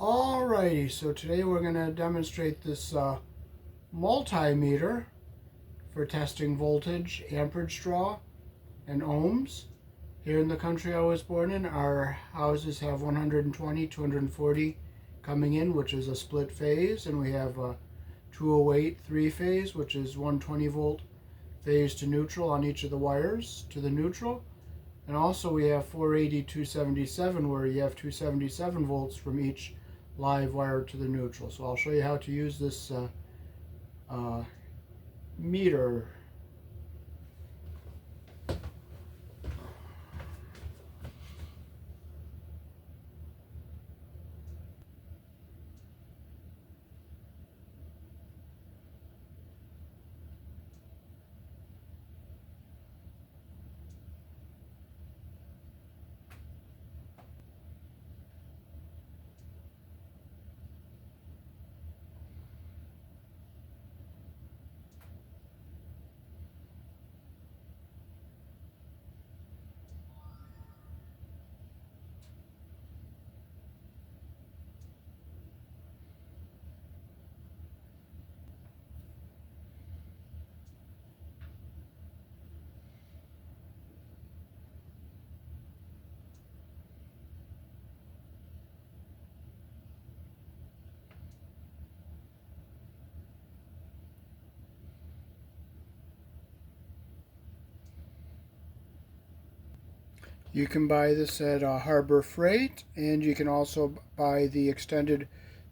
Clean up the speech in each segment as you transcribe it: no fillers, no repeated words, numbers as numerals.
Alrighty, so today we're going to demonstrate this multimeter for testing voltage, amperage draw, and ohms. Here in the country I was born in, our houses have 120, 240 coming in, which is a split phase, and we have 208 three-phase, which is 120 volt phase to neutral on each of the wires to the neutral. And also we have 480, 277, where you have 277 volts from each live wire to the neutral. So I'll show you how to use this meter. You can buy this at Harbor Freight, and you can also buy the extended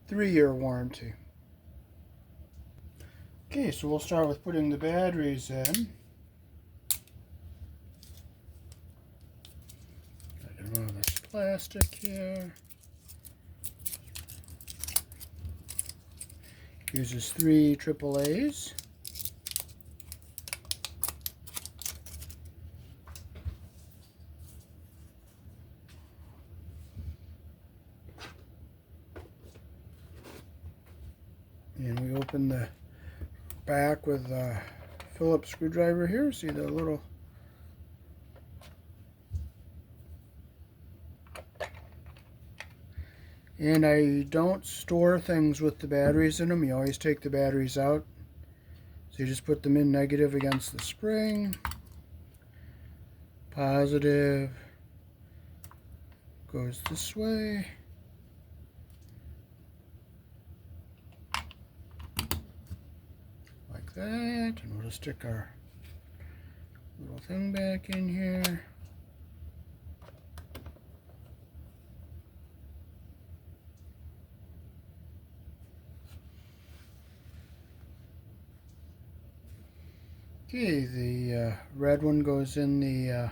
3-year warranty. Okay, so we'll start with putting the batteries in. Get rid of this plastic here. Uses 3 AAAs. And we open the back with a Phillips screwdriver here. See the little and I don't store things with the batteries in them. You always take the batteries out. So you just put them in negative against the spring. Positive goes this way. That, and we'll just stick our little thing back in here. Okay, the red one goes in the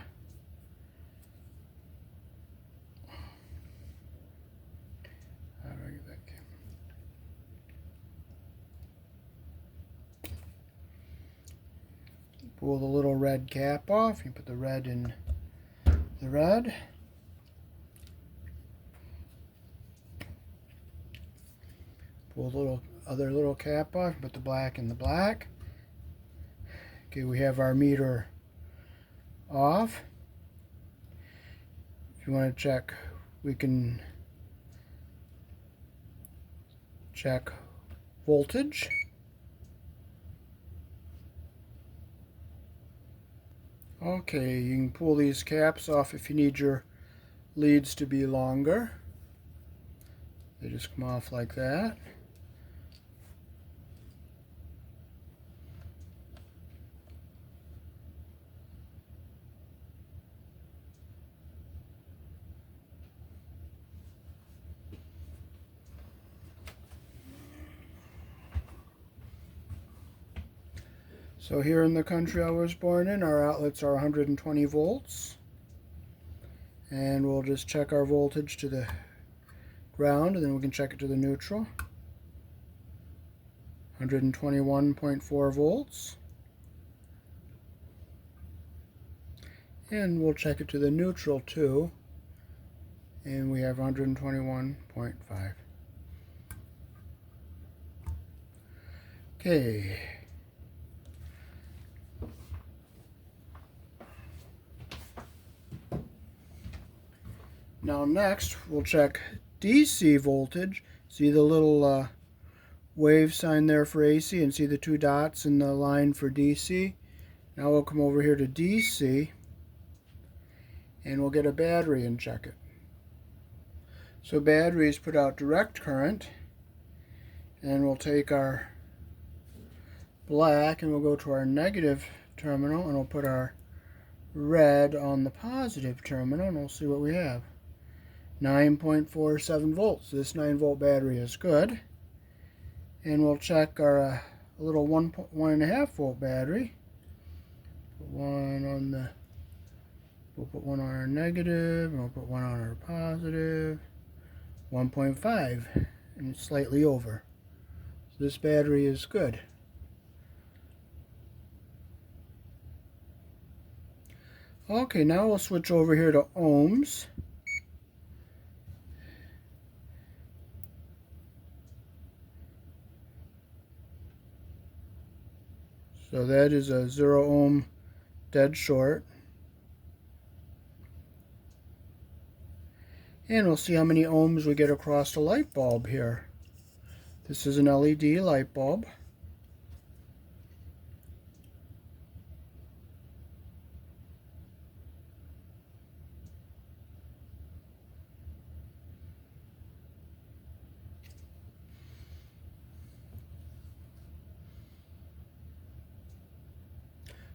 pull the little red cap off. You put the red in the red. Pull the other little cap off. Put the black in the black. Okay, we have our meter off. If you want to check, we can check voltage. Okay, you can pull these caps off if you need your leads to be longer. They just come off like that. So here in the country I was born in, our outlets are 120 volts. And we'll just check our voltage to the ground, and then we can check it to the neutral. 121.4 volts. And we'll check it to the neutral too. And we have 121.5. Okay. Now next, we'll check DC voltage. See the little wave sign there for AC, and see the two dots in the line for DC. Now we'll come over here to DC, and we'll get a battery and check it. So batteries put out direct current, and we'll take our black and we'll go to our negative terminal, and we'll put our red on the positive terminal, and we'll see what we have. 9.47 volts. This 9-volt battery is good. And we'll check our little 1.5 volt battery. Put one on the, we'll put one on our negative, and we'll put one on our positive. 1.5, and it's slightly over. So this battery is good. Okay, now we'll switch over here to ohms. So that is a 0 ohm dead short. And we'll see how many ohms we get across the light bulb here. This is an LED light bulb.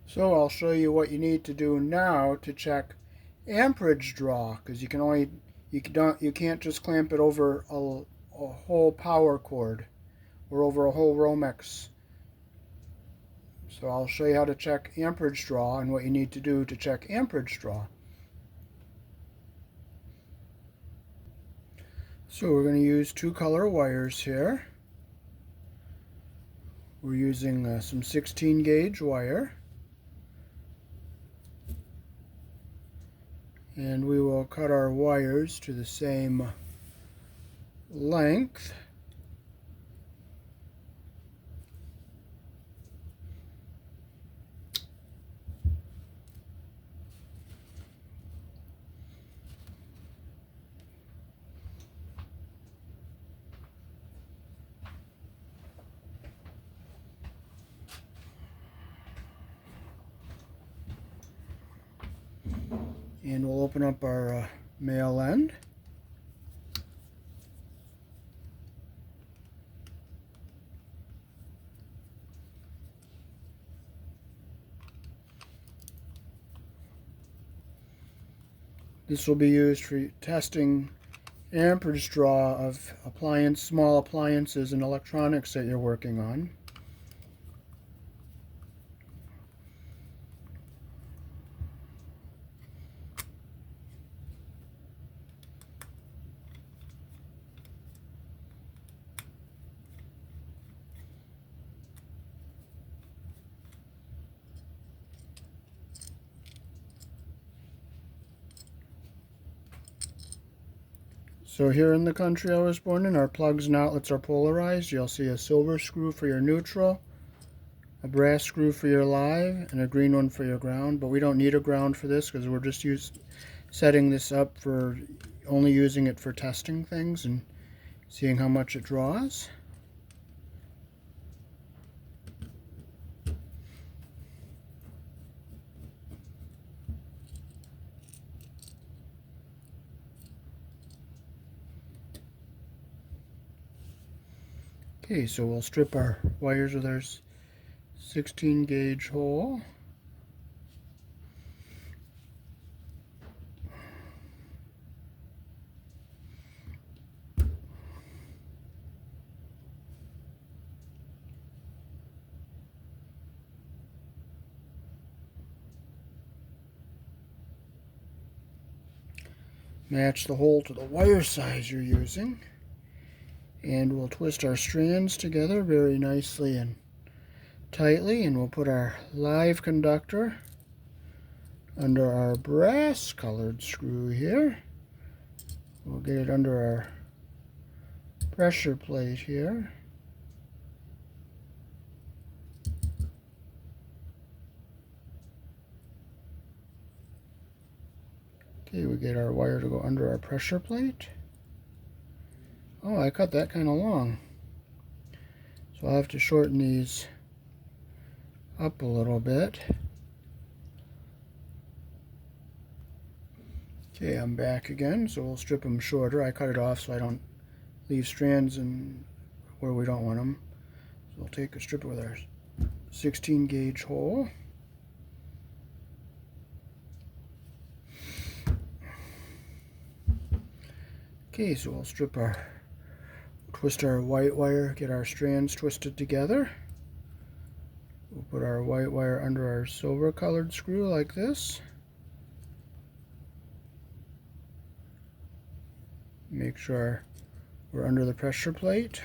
So I'll show you what you need to do now to check amperage draw, because you can't just clamp it over a whole power cord or over a whole Romex. So I'll show you how to check amperage draw and what you need to do to check amperage draw. So we're going to use 2 color wires here. We're using some 16 gauge wire. And we will cut our wires to the same length. And we'll open up our male end. This will be used for testing amperage draw of small appliances and electronics that you're working on. So here in the country I was born in, our plugs and outlets are polarized. You'll see a silver screw for your neutral, a brass screw for your live, and a green one for your ground. But we don't need a ground for this because we're just setting this up for only using it for testing things and seeing how much it draws. Okay, so we'll strip our wires with our 16 gauge hole. Match the hole to the wire size you're using. And we'll twist our strands together very nicely and tightly, and we'll put our live conductor under our brass colored screw here. We'll get it under our pressure plate here. Okay, we get our wire to go under our pressure plate. Oh, I cut that kind of long. So I'll have to shorten these up a little bit. Okay, I'm back again, so we'll strip them shorter. I cut it off so I don't leave strands in where we don't want them. So we'll take a strip with our 16 gauge hole. Okay, so we'll twist our white wire, get our strands twisted together. We'll put our white wire under our silver colored screw like this. Make sure we're under the pressure plate.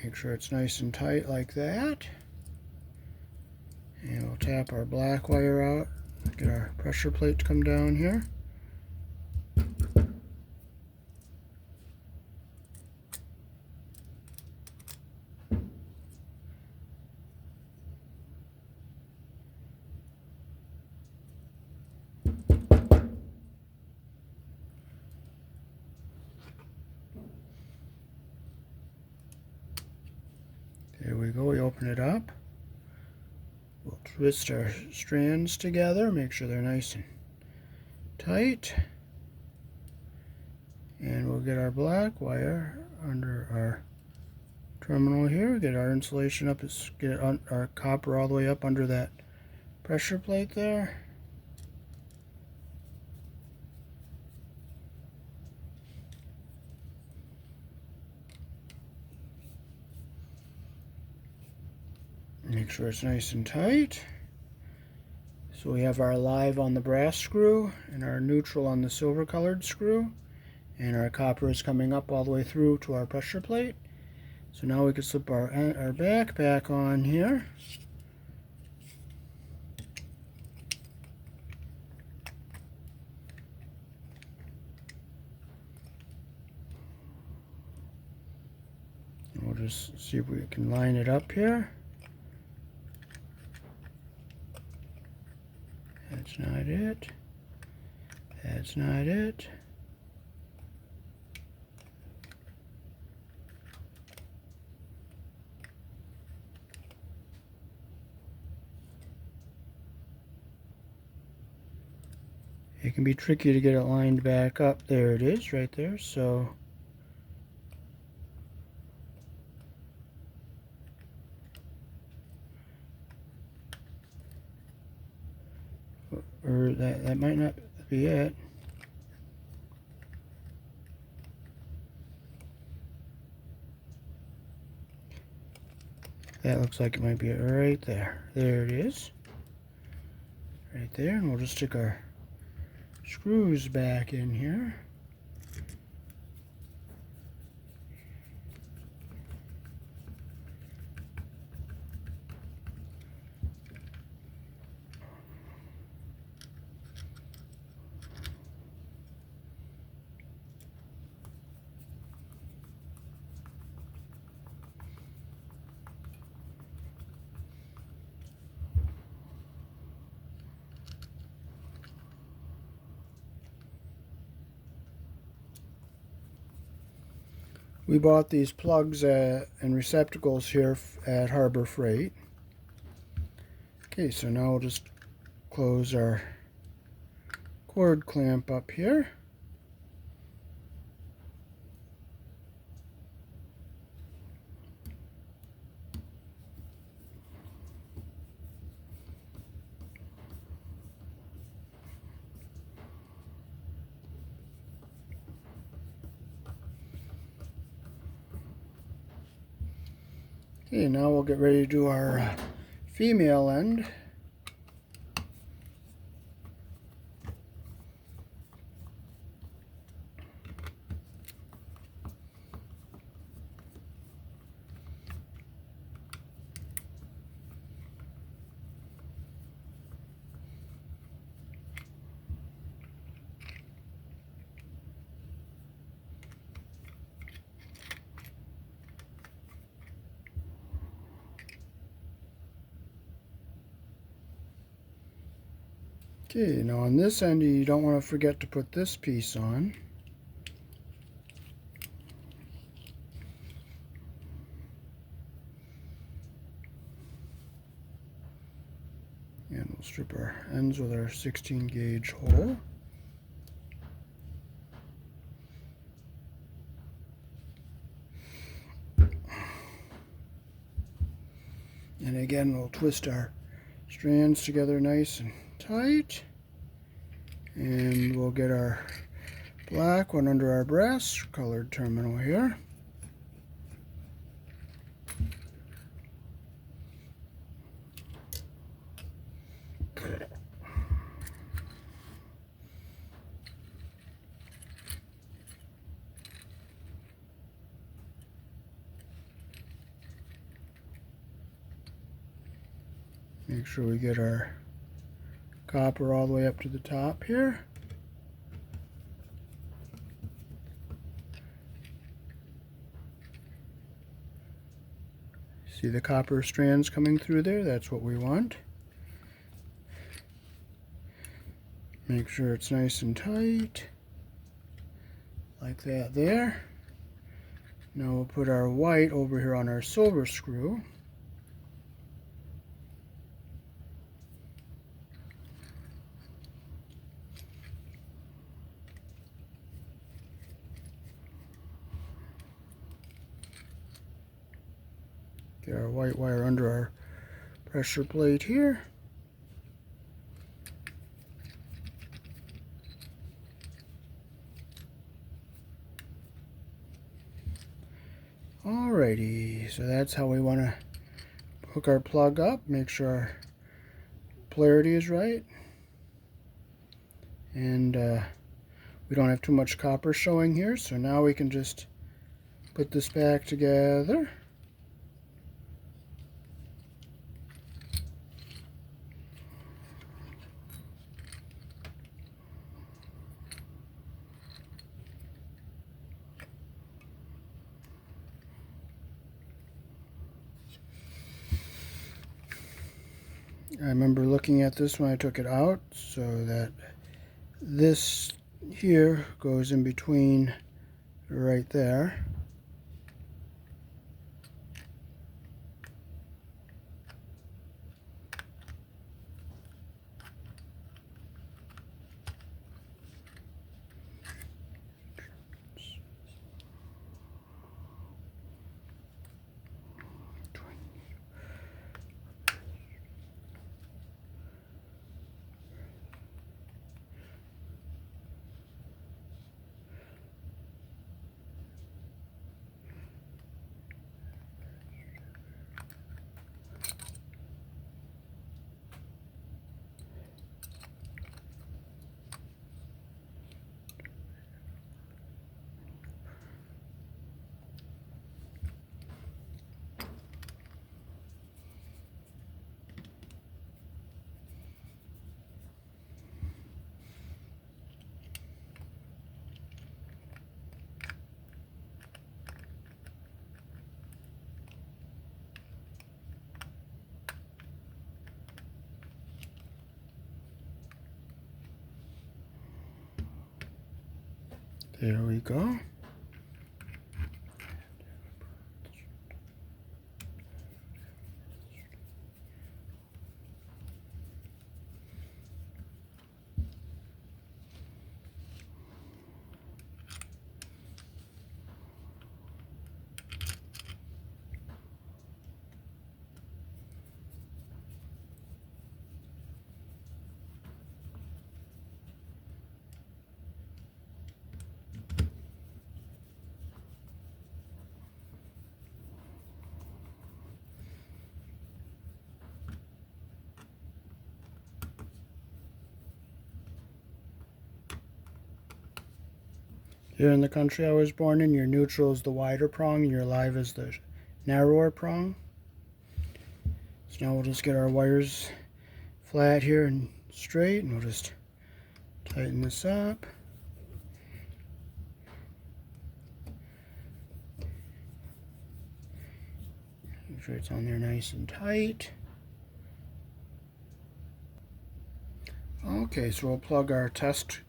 Make sure it's nice and tight like that. And we'll tap our black wire out, get our pressure plate to come down here. There we go, we open it up. We'll twist our strands together, make sure they're nice and tight. And we'll get our black wire under our terminal here, get our insulation up, get our copper all the way up under that pressure plate there. Make sure it's nice and tight. So we have our live on the brass screw and our neutral on the silver colored screw, and our copper is coming up all the way through to our pressure plate. So now we can slip our back on here. And we'll just see if we can line it up here. That's not it. That's not it. It can be tricky to get it lined back up. There it is, right there. So or that might not be it. That looks like it might be it right there. There it is. Right there, and we'll just stick our screws back in here. We bought these plugs and receptacles here at Harbor Freight. Okay, so now we'll just close our cord clamp up here. Okay, now we'll get ready to do our female end. Okay, now on this end you don't want to forget to put this piece on. And we'll strip our ends with our 16 gauge hole. And again, we'll twist our strands together nice and tight. And we'll get our black one under our brass colored terminal here. Make sure we get our copper all the way up to the top here. See the copper strands coming through there? That's what we want. Make sure it's nice and tight, like that there. Now we'll put our white over here on our silver screw. Get our white wire under our pressure plate here. Alrighty, so that's how we want to hook our plug up. Make sure our polarity is right. And we don't have too much copper showing here, so now we can just put this back together. I remember looking at this when I took it out, so that this here goes in between right there. There we go. Here in the country I was born in, your neutral is the wider prong and your live is the narrower prong. So now we'll just get our wires flat here and straight, and we'll just tighten this up. Make sure it's on there nice and tight. Okay, so we'll plug our test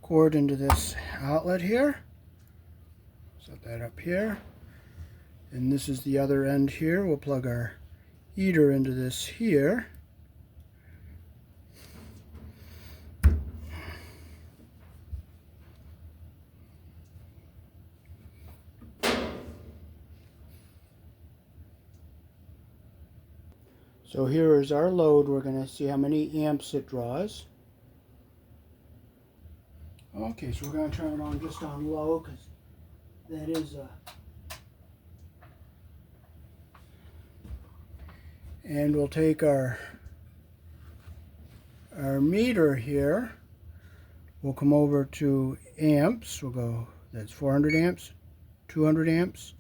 cord into this outlet here. Set that up here. And this is the other end here. We'll plug our heater into this here. So here is our load. We're going to see how many amps it draws. Okay, so we're going to turn it on just on low because that is and we'll take our meter here. We'll come over to amps. We'll go, that's 400 amps, 200 amps.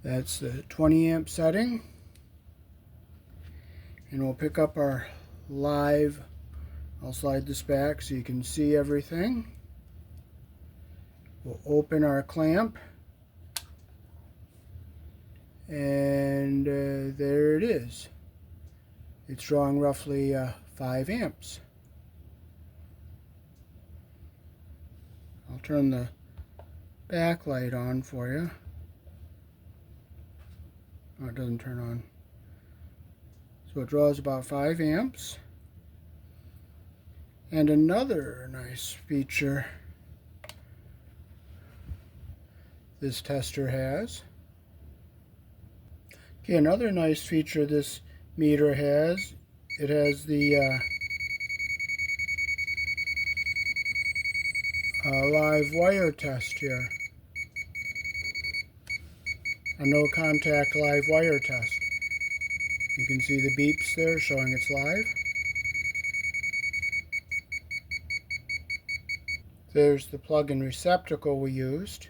That's the 20 amp setting. And we'll pick up our live. I'll slide this back so you can see everything. We'll open our clamp. And there it is. It's drawing roughly 5 amps. I'll turn the backlight on for you. Oh, it doesn't turn on. So it draws about 5 amps. And another nice feature this tester has. Okay, another nice feature this meter has, it has the live wire test here. A no contact live wire test. You can see the beeps there showing it's live. There's the plug-in receptacle we used.